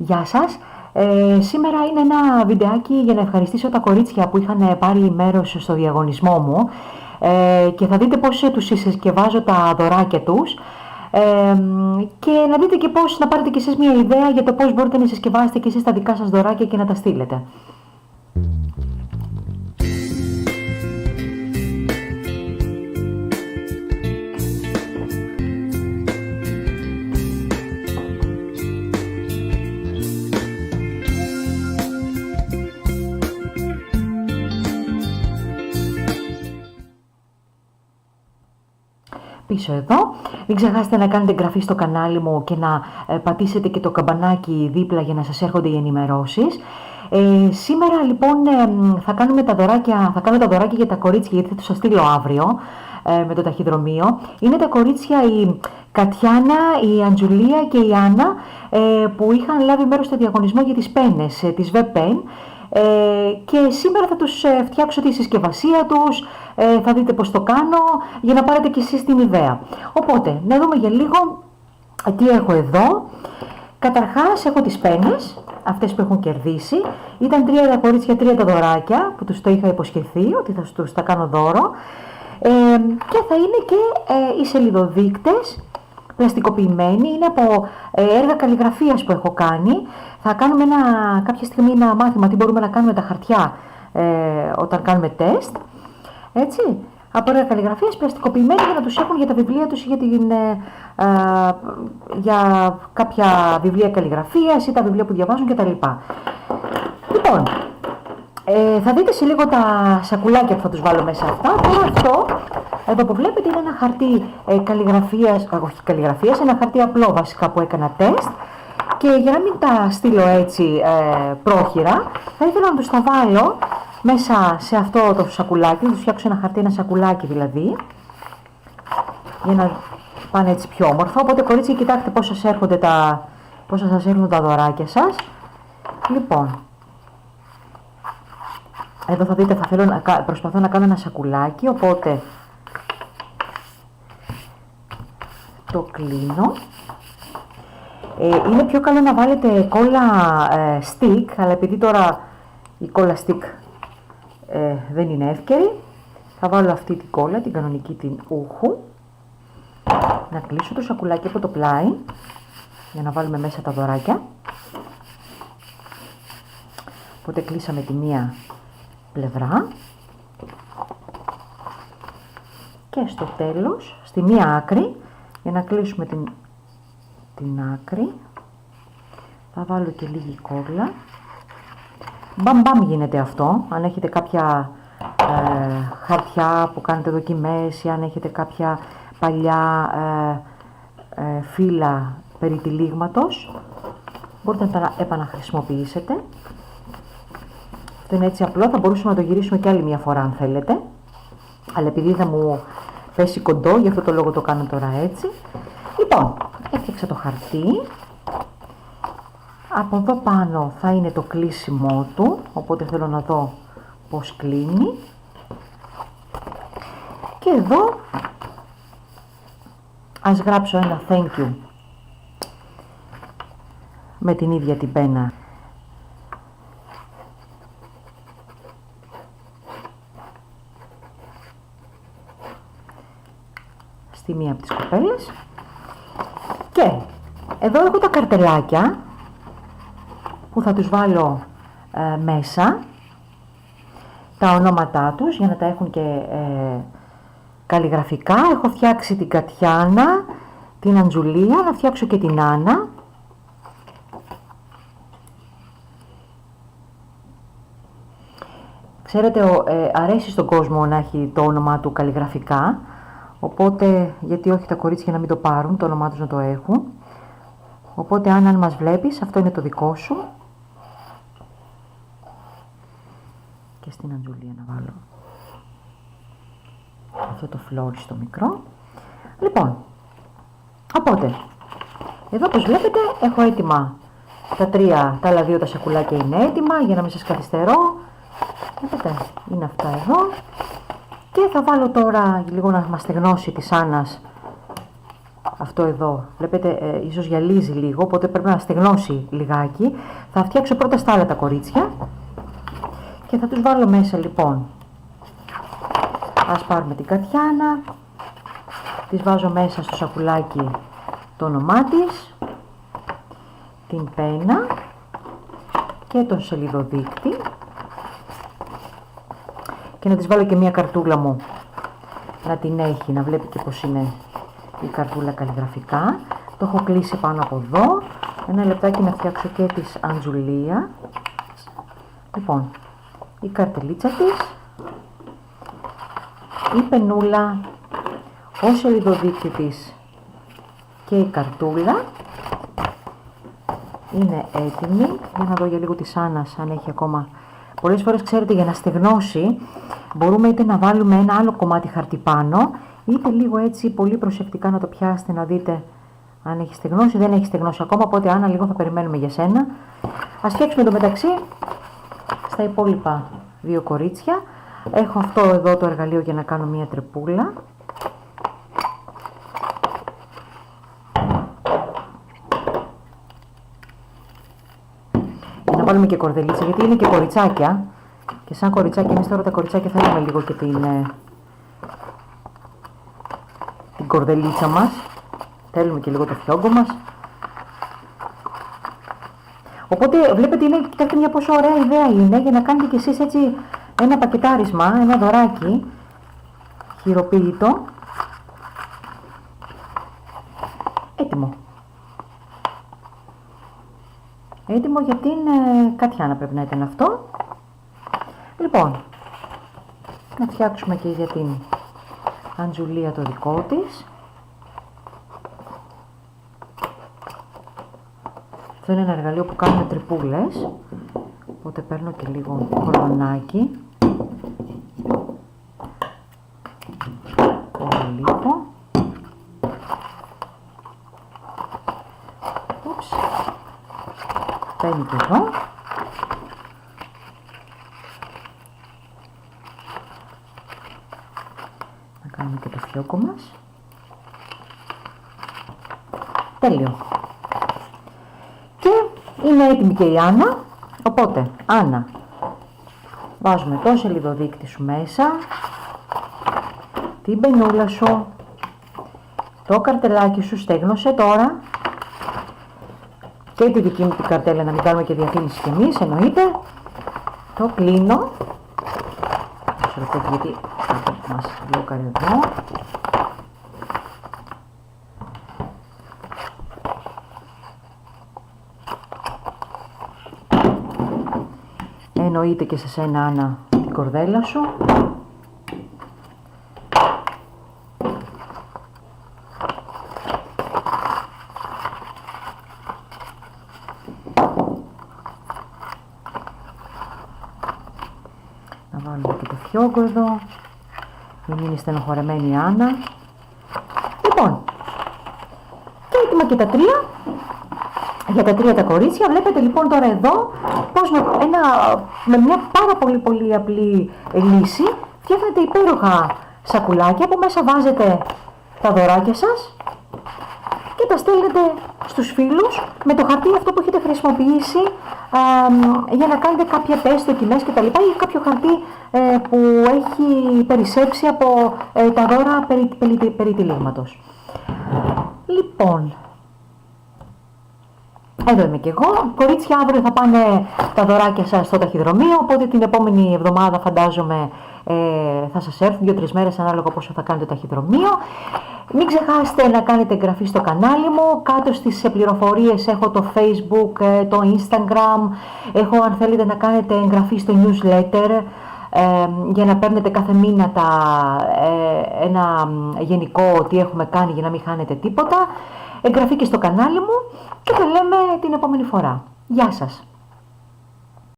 Γεια σας. Σήμερα είναι ένα βιντεάκι για να ευχαριστήσω τα κορίτσια που είχαν πάρει μέρος στο διαγωνισμό μου και θα δείτε πώς τους συσκευάζω τα δωράκια τους και να δείτε και πώς να πάρετε και εσείς μια ιδέα για το πώς μπορείτε να συσκευάσετε και εσείς τα δικά σας δωράκια και να τα στείλετε. Πίσω εδώ. Μην ξεχάσετε να κάνετε εγγραφή στο κανάλι μου και να πατήσετε και το καμπανάκι δίπλα για να σας έρχονται οι ενημερώσεις. Σήμερα λοιπόν θα κάνω τα δωράκια για τα κορίτσια, γιατί θα τους στείλω αύριο με το ταχυδρομείο. Είναι τα κορίτσια η Κατιάνα, η Αντζουλία και η Άννα που είχαν λάβει μέρος στο διαγωνισμό για τις πένες της WebPen. Και σήμερα θα τους φτιάξω τη συσκευασία τους, θα δείτε πώς το κάνω για να πάρετε και εσείς την ιδέα. Οπότε, να δούμε για λίγο τι έχω εδώ. Καταρχάς έχω τις πένες, αυτές που έχουν κερδίσει. Ήταν 3 τα κορίτσια, 3 τα δωράκια που τους το είχα υποσχεθεί ότι θα τους τα κάνω δώρο. Και θα είναι και οι σελιδοδείκτες πλαστικοποιημένοι, είναι από έργα καλλιγραφίας που έχω κάνει. Θα κάνουμε κάποια στιγμή ένα μάθημα τι μπορούμε να κάνουμε τα χαρτιά όταν κάνουμε τεστ. Έτσι, από έργα καλλιγραφίας πλαστικοποιημένοι για να τους έχουν για τα βιβλία τους ή για κάποια βιβλία καλλιγραφίας ή τα βιβλία που διαβάζουν κτλ. Λοιπόν, θα δείτε σε λίγο τα σακουλάκια που θα τους βάλω μέσα αυτά. Τώρα αυτό, εδώ που βλέπετε, είναι ένα χαρτί ένα χαρτί απλό βασικά που έκανα τεστ. Και για να μην τα στείλω έτσι πρόχειρα, θα ήθελα να τους τα βάλω μέσα σε αυτό το σακουλάκι, να τους φτιάξω ένα χαρτί, ένα σακουλάκι δηλαδή, για να πάνε έτσι πιο όμορφα. Οπότε κορίτσια, κοιτάξτε πώς σας έρχονται τα δωράκια σας. Λοιπόν, εδώ θα δείτε, προσπαθώ να κάνω ένα σακουλάκι, οπότε το κλείνω. Είναι πιο καλό να βάλετε κόλλα stick, αλλά επειδή τώρα η κόλλα stick δεν είναι εύκαιρη, θα βάλω αυτή την κόλλα, την κανονική, την ούχου. Να κλείσω το σακουλάκι από το πλάι, για να βάλουμε μέσα τα δωράκια. Οπότε κλείσαμε τη μία πλευρά. Και στο τέλος, στη μία άκρη, για να κλείσουμε την άκρη, θα βάλω και λίγη κόλλα. Μπαμ γίνεται αυτό. Αν έχετε κάποια χαρτιά που κάνετε δοκιμές ή αν έχετε κάποια παλιά φύλλα περί τυλίγματος, μπορείτε να τα επαναχρησιμοποιήσετε. Αυτό είναι έτσι απλό, θα μπορούσαμε να το γυρίσουμε και άλλη μια φορά αν θέλετε, αλλά επειδή θα μου πέσει κοντό, γι' αυτό το λόγο το κάνω τώρα έτσι. Λοιπόν, έφτιαξα το χαρτί. Από εδώ πάνω θα είναι το κλείσιμό του, οπότε θέλω να δω πώς κλείνει. Και εδώ ας γράψω ένα thank you με την ίδια την πένα. Στη μία από τις κοπέλες. Και εδώ έχω τα καρτελάκια που θα τους βάλω μέσα, τα ονόματά τους για να τα έχουν και καλλιγραφικά. Έχω φτιάξει την Κατιάνα, την Αντζουλία, να φτιάξω και την Άννα. Ξέρετε, αρέσει στον κόσμο να έχει το όνομά του καλλιγραφικά, οπότε γιατί όχι τα κορίτσια να μην το πάρουν, το όνομά τους να το έχουν. Οπότε αν μας βλέπεις, αυτό είναι το δικό σου. Και στην Αντζουλία να βάλω αυτό το φλόριστο μικρό. Λοιπόν, οπότε, εδώ όπως βλέπετε έχω έτοιμα τα άλλα δύο τα σακουλάκια είναι έτοιμα για να μην σας καθυστερώ. Βλέπετε, είναι αυτά εδώ. Και θα βάλω τώρα λίγο να μας στεγνώσει της Άννας αυτό εδώ, βλέπετε, ίσως γυαλίζει λίγο, οπότε πρέπει να στεγνώσει λιγάκι. Θα φτιάξω πρώτα στα άλλα τα κορίτσια και θα τους βάλω μέσα λοιπόν. Ας πάρουμε την Κατιάνα, της βάζω μέσα στο σακουλάκι το όνομά της, την πένα και τον σελιδοδείκτη και να της βάλω και μία καρτούλα μου να την έχει, να βλέπει και πως είναι η καρτούλα καλλιγραφικά. Το έχω κλείσει πάνω από εδώ. Ένα λεπτάκι να φτιάξω και της Αντζουλία. Λοιπόν, η καρτελίτσα της, η πενούλα, ο σελιδοδείκτη της και η καρτούλα είναι έτοιμη. Για να δω για λίγο της Άννας αν έχει ακόμα. Πολλές φορές, ξέρετε, για να στεγνώσει μπορούμε είτε να βάλουμε ένα άλλο κομμάτι χαρτί πάνω, είτε λίγο έτσι πολύ προσεκτικά να το πιάσετε να δείτε αν έχει στεγνώσει. Δεν έχει στεγνώσει ακόμα, οπότε Άννα, λίγο θα περιμένουμε για σένα. Ας φτιάξουμε το μεταξύ στα υπόλοιπα δύο κορίτσια. Έχω αυτό εδώ το εργαλείο για να κάνω μία τρεπούλα. Να βάλουμε και κορδελίτσα, γιατί είναι και κοριτσάκια. Και σαν κοριτσάκια, εμείς τώρα τα κοριτσάκια θέλουμε λίγο και την κορδελίτσα μας. Θέλουμε και λίγο το φιόγκο μας. Οπότε βλέπετε, κοιτάξτε μια πόσο ωραία ιδέα είναι για να κάνετε κι εσείς έτσι ένα πακετάρισμα, ένα δωράκι χειροποίητο. Έτοιμο. Έτοιμο για την Κατιάνα πρέπει να ήταν αυτό. Λοιπόν, να φτιάξουμε και για την Αντζουλία το δικό της. Αυτό είναι ένα εργαλείο που κάνουμε τρυπούλες, οπότε παίρνω και λίγο χρονάκι. Πολύ λίγο. Παίρνει και εδώ. Να κάνουμε και το φιόκο μας. Τέλειο. Και είναι έτοιμη και η Άννα. Οπότε, Άννα, βάζουμε το σελιδοδείκτη σου μέσα, την πενούλα σου, το καρτελάκι σου στέγνωσε τώρα, και τη δική μου την καρτέλα, να μην κάνουμε και διαφήμιση κι εμείς, εννοείται. Το κλείνω. Γιατί μας μπλόκαρε εδώ. Εννοείται και σε σένα, Άννα, την κορδέλα σου. Να βάλουμε και το φιόγκο εδώ. Μην είναι στενοχωρεμένη η Άννα. Λοιπόν, και έτοιμα και τα τρία. Για τα τρία τα κορίτσια. Βλέπετε λοιπόν τώρα εδώ πως με μια πάρα πολύ απλή λύση φτιάχνετε υπέροχα σακουλάκια που μέσα βάζετε τα δωράκια σας και τα στέλνετε στους φίλους με το χαρτί αυτό που έχετε χρησιμοποιήσει για να κάνετε κάποια τεστ, δοκιμές κτλ. Ή κάποιο χαρτί που έχει περισσέψει από τα δώρα περί τυλίγματος. Λοιπόν, εδώ είμαι και εγώ. Κορίτσια, αύριο θα πάνε τα δωράκια σας στο ταχυδρομείο, οπότε την επόμενη εβδομάδα φαντάζομαι θα σας έρθουν 2-3 μέρες ανάλογα πόσο θα κάνετε το ταχυδρομείο. Μην ξεχάσετε να κάνετε εγγραφή στο κανάλι μου. Κάτω στις πληροφορίες έχω το Facebook, το Instagram. Έχω, αν θέλετε, να κάνετε εγγραφή στο newsletter για να παίρνετε κάθε μήνα ένα γενικό τι έχουμε κάνει για να μην χάνετε τίποτα. Εγγραφή και στο κανάλι μου και τα λέμε την επόμενη φορά. Γεια σας!